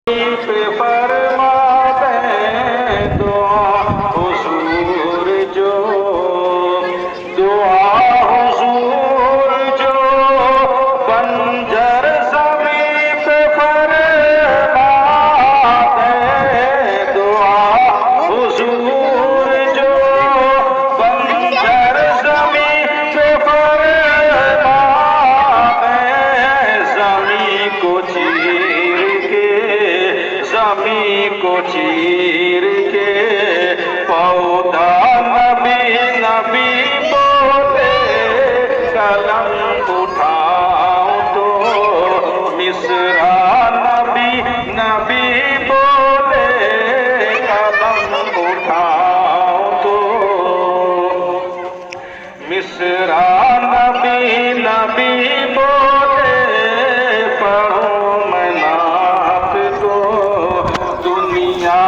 पे फरमा दें दुआ हुजूर जो, दुआ हुजूर जो बंजर ज़मीं पे फरमा दें दुआ हुजूर जो बंजर ज़मीं पे फरमा दें ज़मीं को चीर के पौधा नबी नबी बोले कलम उठाओ तो मिसरा नबी नबी बोले कलम उठाओ तो मिसरा नबी नबी बोले पढ़ो मनात को दुनिया